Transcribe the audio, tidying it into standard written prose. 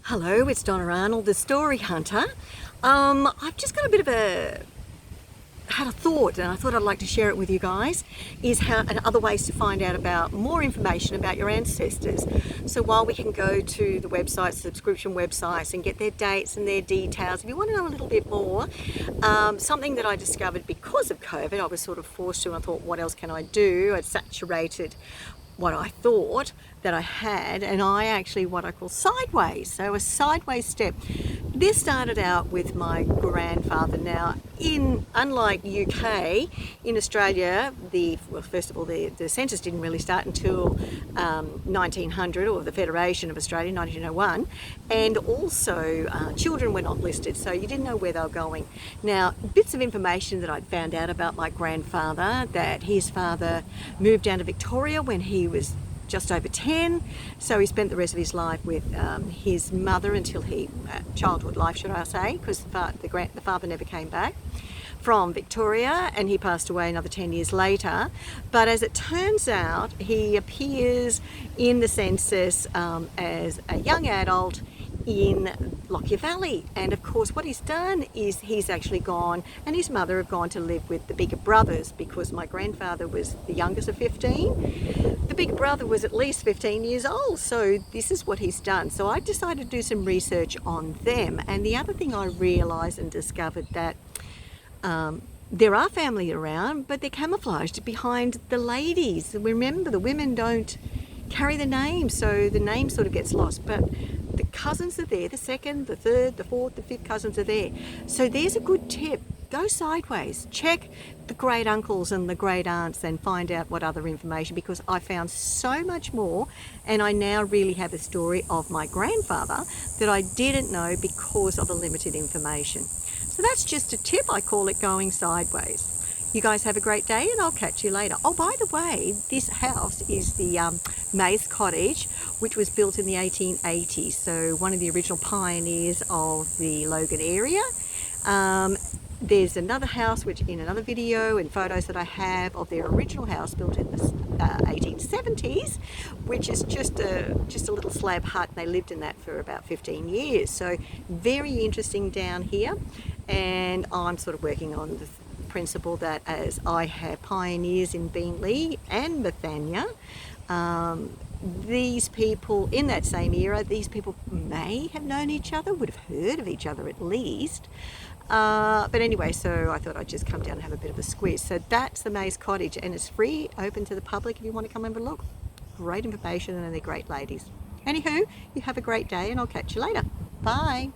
Hello, it's Donna Arnold, the Story Hunter. I've just got a bit of had a thought, and I thought I'd like to share it with you guys, is how and other ways to find out about more information about your ancestors. So while we can go to the websites, subscription websites, and get their dates and their details, if you want to know a little bit more, something that I discovered because of COVID, I was sort of forced to, and I thought, what else can I do? I'd saturated what I thought that I had, and I actually what I call sideways. So a sideways step. This started out with my grandfather. Now, unlike UK, in Australia, first of all, the census didn't really start until 1900, or the Federation of Australia, 1901, and also children were not listed, so you didn't know where they were going. Now, bits of information that I'd found out about my grandfather, that his father moved down to Victoria when he was just over 10, so he spent the rest of his life with his mother until childhood life, should I say, because the father never came back from Victoria, and he passed away another 10 years later. But as it turns out, he appears in the census as a young adult in Lockyer Valley, and of course what he's done is he's actually gone, and his mother have gone to live with the bigger brothers, because my grandfather was the youngest of 15. The big brother was at least 15 years old, so this is what he's done. So I decided to do some research on them, and the other thing I realised and discovered that there are family around, but they're camouflaged behind the ladies. Remember, the women don't carry the name, so the name sort of gets lost, but the cousins are there, the second, the third, the fourth, the fifth cousins are there. So there's a good tip. Go sideways. Check the great uncles and the great aunts and find out what other information, because I found so much more, and I now really have a story of my grandfather that I didn't know because of the limited information. So that's just a tip. I call it going sideways. You guys have a great day, and I'll catch you later. Oh, by the way, this house is the Mays Cottage, which was built in the 1880s. So one of the original pioneers of the Logan area. There's another house, which in another video and photos that I have of their original house built in the 1870s, which is just a little slab hut. They lived in that for about 15 years. So very interesting down here, and I'm sort of working on the principle that as I have pioneers in Beenleigh and Bethania, these people in that same era, these people may have known each other, would have heard of each other at least. But anyway, so I thought I'd just come down and have a bit of a squeeze. So that's the Mays Cottage, and it's free, open to the public if you want to come and have a look. Great information, and they're great ladies. Anywho, you have a great day, and I'll catch you later. Bye.